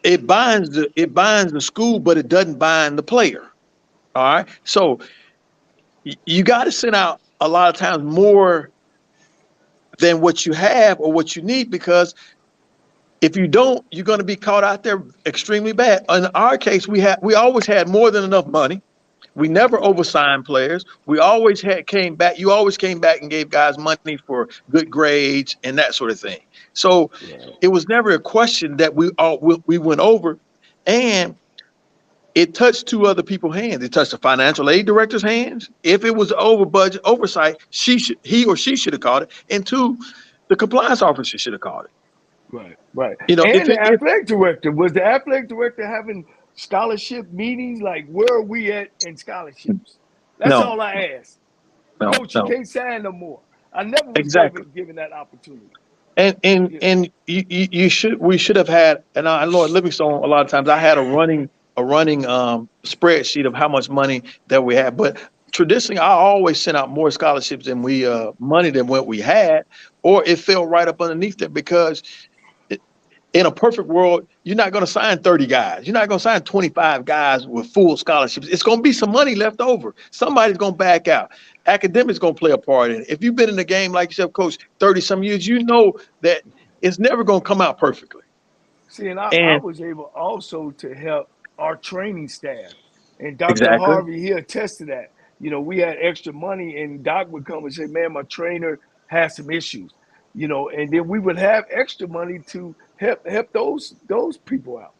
it binds the school, but it doesn't bind the player. All right. So you got to send out a lot of times more than what you have or what you need, because if you don't, you're going to be caught out there extremely bad. In our case, we always had more than enough money. We never oversigned players. We always came back. You always came back and gave guys money for good grades and that sort of thing. So Right. it was never a question that we went over, and it touched two other people's hands. It touched the financial aid director's hands. If it was over budget oversight, he or she should have caught it, and two, the compliance officer should have caught it. Right, right. If And the it athletic director, was the athletic director having scholarship meetings? Like, where are we at in scholarships? That's no, all I asked. no, Coach, you no, can't sign no more. I never was exactly. given that opportunity. And and Yeah. and we should have had, and I know at Livingstone a lot of times I had a running spreadsheet of how much money that we had, but traditionally I always sent out more scholarships than we money than what we had, or it fell right up underneath it, because in a perfect world, you're not going to sign 30 guys. You're not going to sign 25 guys with full scholarships. It's going to be some money left over. Somebody's going to back out. Academics going to play a part in it. If you've been in the game like yourself, coach, 30 some years, you know that it's never going to come out perfectly. See, and I And was able also to help our training staff. And Dr. exactly. Harvey, he attested that. We had extra money, and Doc would come and say, man, my trainer has some issues. And then we would have extra money to help those people out.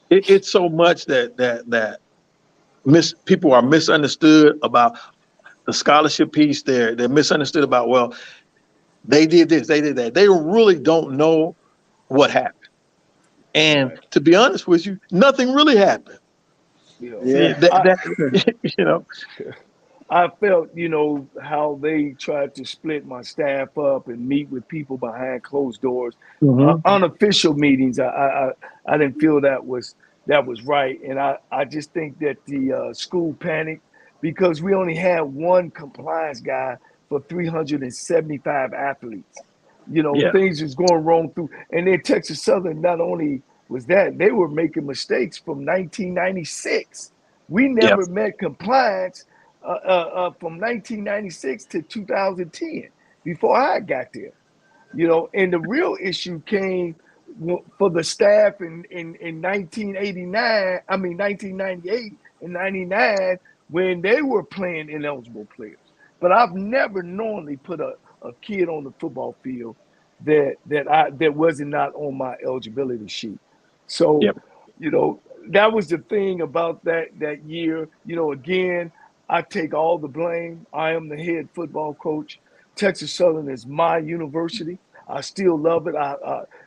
It's so much that people are misunderstood about the scholarship piece. They're misunderstood about, well, they did this, they did that. They really don't know what happened. And Right. to be honest with you, nothing really happened. Yeah. That you know. I felt, how they tried to split my staff up and meet with people behind closed doors, Mhm. unofficial meetings. I didn't feel that was right, and I just think that the school panicked because we only had one compliance guy for 375 athletes. Yeah, Things was going wrong through, and then Texas Southern not only was that, they were making mistakes from 1996. We yeah. never met compliance from 1996 to 2010 before I got there. And the real issue came for the staff in 1989, I mean 1998 and 99 when they were playing ineligible players. But I've never knowingly put a kid on the football field that wasn't not on my eligibility sheet. So, Yep. that was the thing about that year. Again, I take all the blame. I am the head football coach. Texas Southern is my university. I still love it.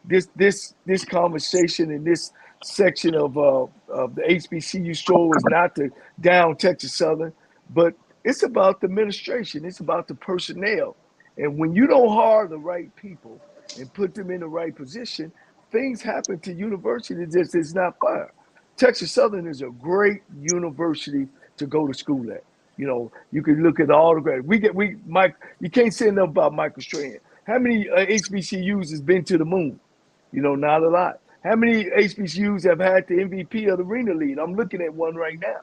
This conversation in this section of the HBCU Stroll is not to down Texas Southern, but it's about the administration. It's about the personnel. And when you don't hire the right people and put them in the right position, things happen to universities that is not fair. Texas Southern is a great university to go to school at. You can look at all the grades. Mike. You can't say enough about Michael Strahan. How many HBCUs has been to the moon? Not a lot. How many HBCUs have had the MVP of the Arena League? I'm looking at one right now.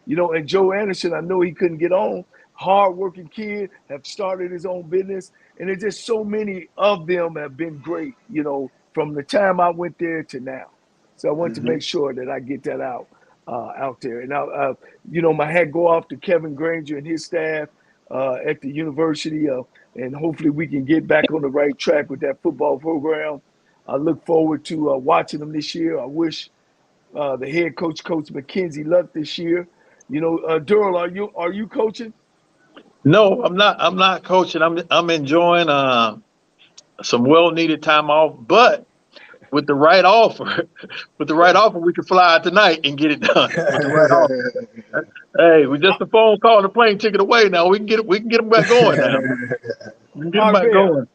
And Joe Anderson, I know he couldn't get on. Hard-working kid, have started his own business, and there's just so many of them have been great. From the time I went there to now. So I want to make sure that I get that out there. And now, my hat go off to Kevin Granger and his staff at the university, and hopefully we can get back on the right track with that football program. I look forward to watching them this year. I wish the head coach, Coach McKenzie, luck this year. Durrell, are you coaching? No, I'm not. I'm not coaching. I'm enjoying some well-needed time off, but with the right offer, we could fly out tonight and get it done. With the right offer. Hey, we just a phone call and a plane ticket away now. We can get them back going now. We can get them back going.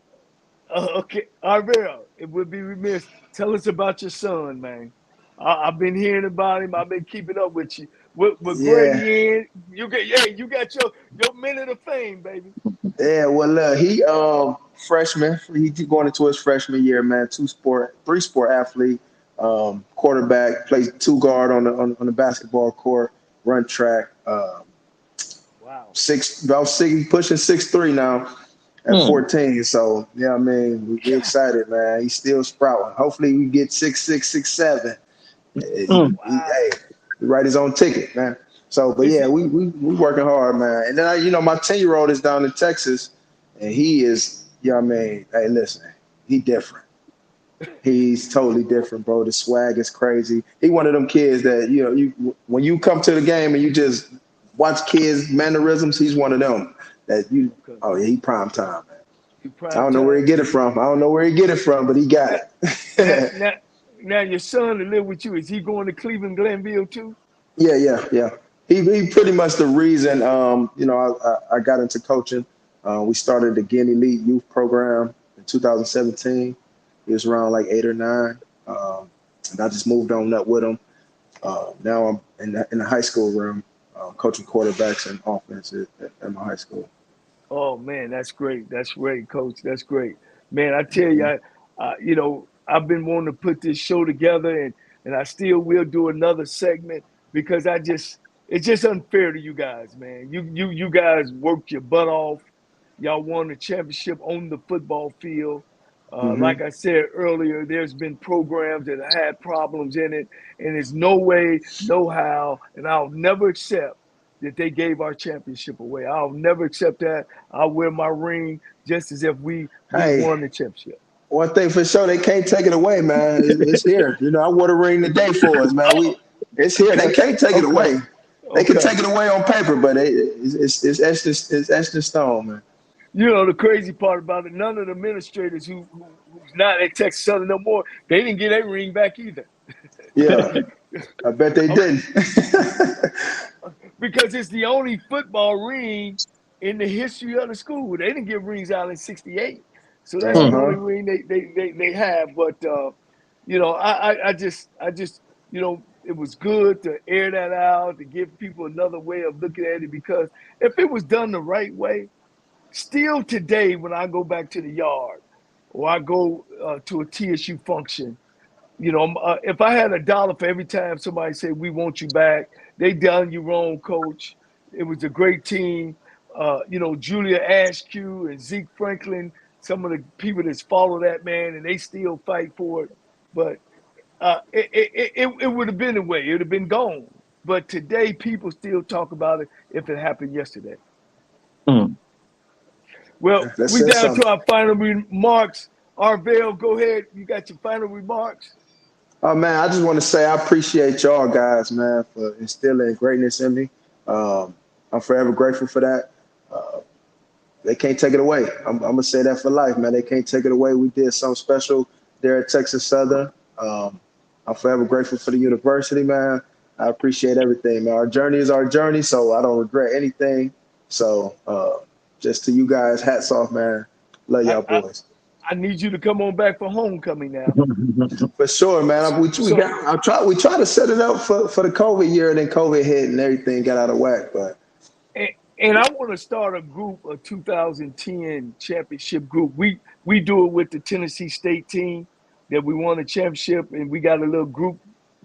Okay, Arvell, it would be remiss. Tell us about your son, man. I've been hearing about him. I've been keeping up with you. With Grady in, you got your minute of fame, baby. Yeah, well, look, he freshman. He going into his freshman year, man. Three sport athlete, quarterback, plays two guard on the basketball court, run track. Wow. About six, pushing 6'3" now at 14. So yeah, I mean, we're excited, man. He's still sprouting. Hopefully, we get 6'6", 6'7". Hey, write his own ticket, man. So, but yeah, we working hard, man. And then my 10-year-old is down in Texas, and he is, I mean, hey, listen, he different. He's totally different, bro. The swag is crazy. He one of them kids that when you come to the game and you just watch kids mannerisms, he's one of them that he prime time, man. I don't know where he get it from. But he got it. Now your son to live with you, is he going to Cleveland Glenville too? Yeah. He pretty much the reason, I got into coaching. We started the Guinea Elite Youth Program in 2017. He was around like 8 or 9. And I just moved on up with him. Now I'm in the high school room, coaching quarterbacks and offense at my high school. Oh, man, that's great. That's great, Coach. That's great. Man, I tell you, I've been wanting to put this show together, and I still will do another segment because it's just unfair to you guys, man. You guys worked your butt off. Y'all won the championship on the football field. Like I said earlier, there's been programs that have had problems in it, and there's no way, no how, and I'll never accept that they gave our championship away. I'll never accept that. I'll wear my ring just as if we won the championship. One thing for sure, they can't take it away, man. It's here. I wore the ring today for us, man. It's here. They can't take it away. They can take it away on paper, but it's etched in stone, man. The crazy part about it, none of the administrators who's not at Texas Southern no more, they didn't get their ring back either. Yeah, I bet they didn't. Because it's the only football ring in the history of the school. They didn't give rings out in '68. So that's the only ring they have. But I just it was good to air that out, to give people another way of looking at it, because if it was done the right way, still today when I go back to the yard or I go to a TSU function, if I had $1 for every time somebody said, "We want you back," they done you wrong, coach. It was a great team. Julia Askew and Zeke Franklin, some of the people that's follow that, man, and they still fight for it. but it would have been away. It would have been gone. But today, people still talk about it if it happened yesterday. Mm. Well, That we says down to something. our final remarks. Arvell, go ahead. You got your final remarks? Oh man, I just want to say I appreciate y'all guys, man, for instilling greatness in me. I'm forever grateful for that. Uh, they can't take it away. I'm gonna say that for life, man. They can't take it away. We did something special there at Texas Southern. I'm forever grateful for the university, man. I appreciate everything, man. Our journey is our journey, so I don't regret anything. So just to you guys, hats off, man. Love I, y'all I, boys. I need you to come on back for homecoming now. For sure, man. So, We tried to set it up for the COVID year, and then COVID hit and everything got out of whack. But and I want to start a group, a 2010 championship group. We do it with the Tennessee State team that we won a championship, and we got a little group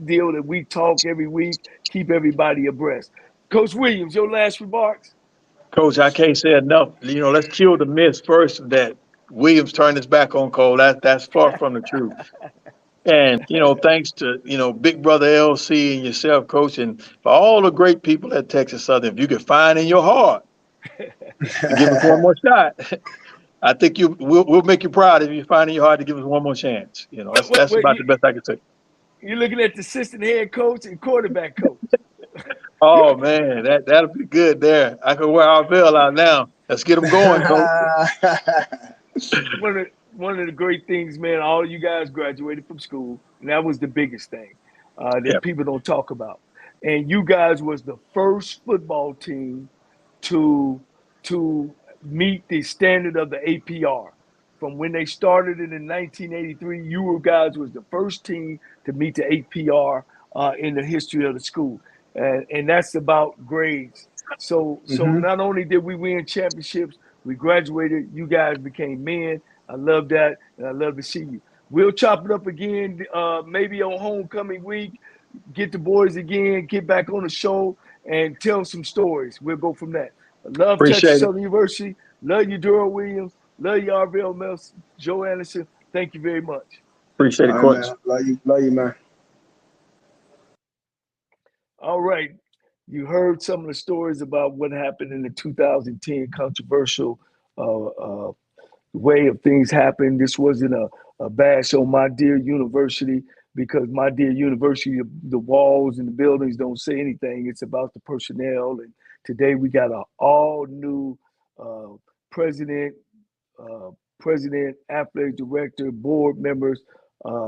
deal that we talk every week, keep everybody abreast. Coach Williams, your last remarks? Coach, I can't say enough. Let's kill the myth first that Williams turned his back on Cole. That's far from the truth. And, thanks to, Big Brother LC and yourself, Coach, and for all the great people at Texas Southern, if you could find in your heart to give us one more shot, I think we'll make you proud if you find in your heart to give us one more chance. That's Wait, about the best I can say. you're looking at the assistant head coach and quarterback coach. Oh, man, that'll be good there. I can wear our veil out now. Let's get them going, Coach. One of the great things, man, all of you guys graduated from school, and that was the biggest thing that Yeah. people don't talk about. And you guys was the first football team to meet the standard of the APR. From when they started it in 1983, you guys was the first team to meet the APR in the history of the school, and that's about grades. So hmm not only did we win championships, we graduated. You guys became men. I love that, and I love to see you. We'll chop it up again, maybe on homecoming week. Get the boys again, get back on the show, and tell some stories. We'll go from that. I love Texas Appreciate it. Southern University. Love you, Durham Williams. Love you, RVL Mills, Joe Anderson. Thank you very much. Appreciate it, All right, Coach. man. Love you, man. All right. You heard some of the stories about what happened in the 2010 controversial way of things happened. This wasn't a bash on my dear university because my dear university, the walls and the buildings don't say anything. It's about the personnel. And today we got an all new uh, president, uh, athletic director, board members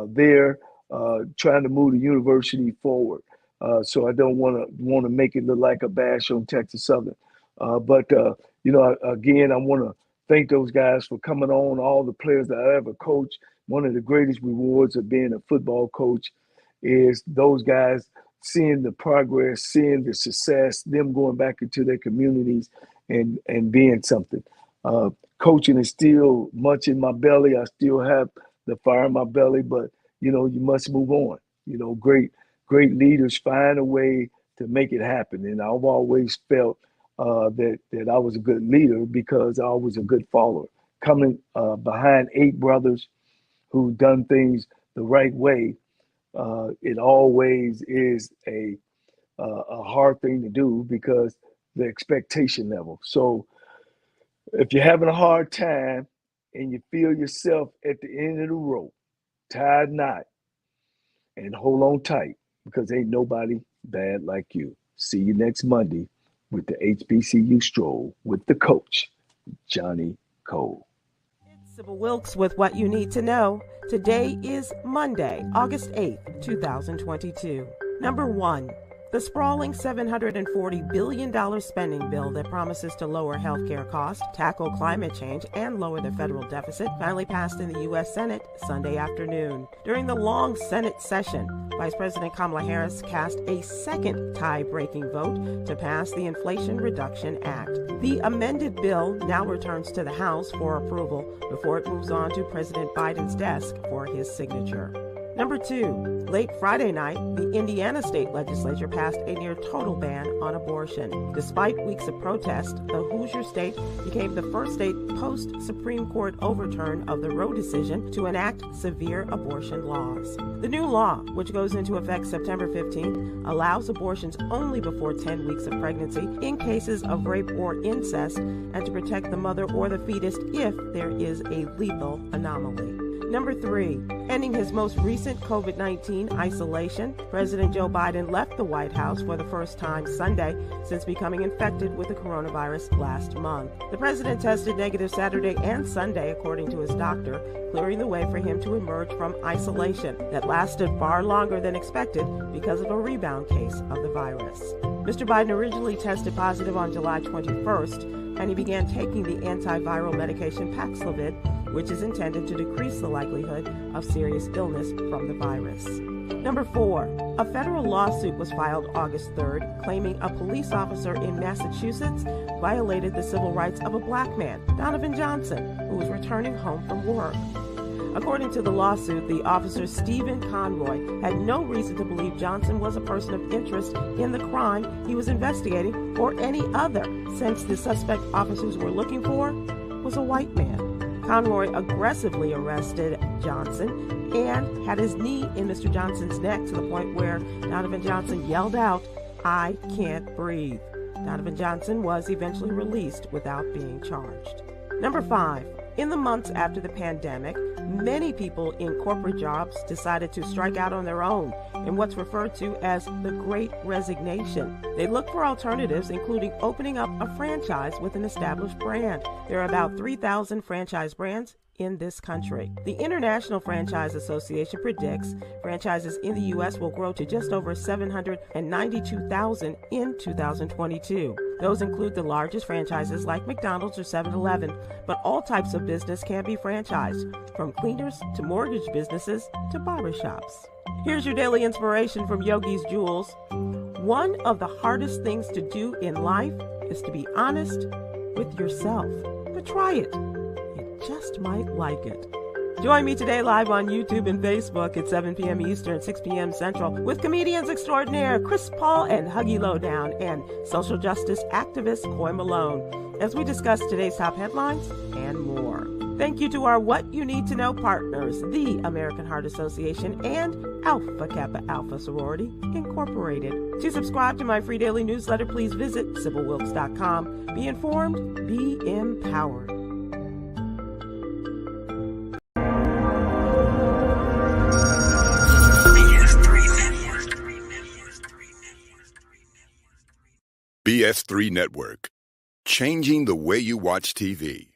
there trying to move the university forward. So I don't want to make it look like a bash on Texas Southern. But again, I want to thank those guys for coming on. All the players that I ever coached. One of the greatest rewards of being a football coach is those guys seeing the progress, seeing the success, them going back into their communities and being something. Coaching is still much in my belly. I still have the fire in my belly, but you must move on. Great leaders find a way to make it happen, and I've always felt that I was a good leader because I was a good follower. Coming behind 8 brothers who done things the right way, it always is a hard thing to do because the expectation level. So if you're having a hard time and you feel yourself at the end of the rope, tie a knot and hold on tight because ain't nobody bad like you. See you next Monday with the HBCU Stroll with the coach, Johnnie Cole. It's Sybil Wilkes with what you need to know. Today is Monday, August 8th, 2022. Number 1. The sprawling $740 billion spending bill that promises to lower healthcare costs, tackle climate change, and lower the federal deficit finally passed in the U.S. Senate Sunday afternoon. During the long Senate session, Vice President Kamala Harris cast a second tie-breaking vote to pass the Inflation Reduction Act. The amended bill now returns to the House for approval before it moves on to President Biden's desk for his signature. Number 2, late Friday night, the Indiana state legislature passed a near-total ban on abortion. Despite weeks of protest, the Hoosier state became the first state post-Supreme Court overturn of the Roe decision to enact severe abortion laws. The new law, which goes into effect September 15th, allows abortions only before 10 weeks of pregnancy in cases of rape or incest and to protect the mother or the fetus if there is a lethal anomaly. Number 3, ending his most recent COVID-19 isolation, President Joe Biden left the White House for the first time Sunday since becoming infected with the coronavirus last month. The president tested negative Saturday and Sunday, according to his doctor, clearing the way for him to emerge from isolation that lasted far longer than expected because of a rebound case of the virus. Mr. Biden originally tested positive on July 21st, and he began taking the antiviral medication Paxlovid, which is intended to decrease the likelihood of serious illness from the virus. Number 4, a federal lawsuit was filed August 3rd claiming a police officer in Massachusetts violated the civil rights of a black man, Donovan Johnson, who was returning home from work. According to the lawsuit, the officer Stephen Conroy had no reason to believe Johnson was a person of interest in the crime he was investigating or any other, since the suspect officers were looking for was a white man. Conroy aggressively arrested Johnson and had his knee in Mr. Johnson's neck to the point where Donovan Johnson yelled out, "I can't breathe." Donovan Johnson was eventually released without being charged. Number 5, in the months after the pandemic, many people in corporate jobs decided to strike out on their own in what's referred to as the Great Resignation. They looked for alternatives, including opening up a franchise with an established brand. There are about 3,000 franchise brands in this country. The International Franchise Association predicts franchises in the U.S. will grow to just over 792,000 in 2022. Those include the largest franchises like McDonald's or 7-Eleven, but all types of business can be franchised, from cleaners to mortgage businesses to barbershops. Here's your daily inspiration from Yogi's Jewels. One of the hardest things to do in life is to be honest with yourself. But try it. You just might like it. Join me today live on YouTube and Facebook at 7 p.m. Eastern, 6 p.m. Central with comedians extraordinaire Chris Paul and Huggy Lowdown and social justice activist Coy Malone as we discuss today's top headlines and more. Thank you to our What You Need to Know partners, the American Heart Association and Alpha Kappa Alpha Sorority Incorporated. To subscribe to my free daily newsletter, please visit SybilWilkes.com. Be informed, be empowered. BS3 Network, changing the way you watch TV.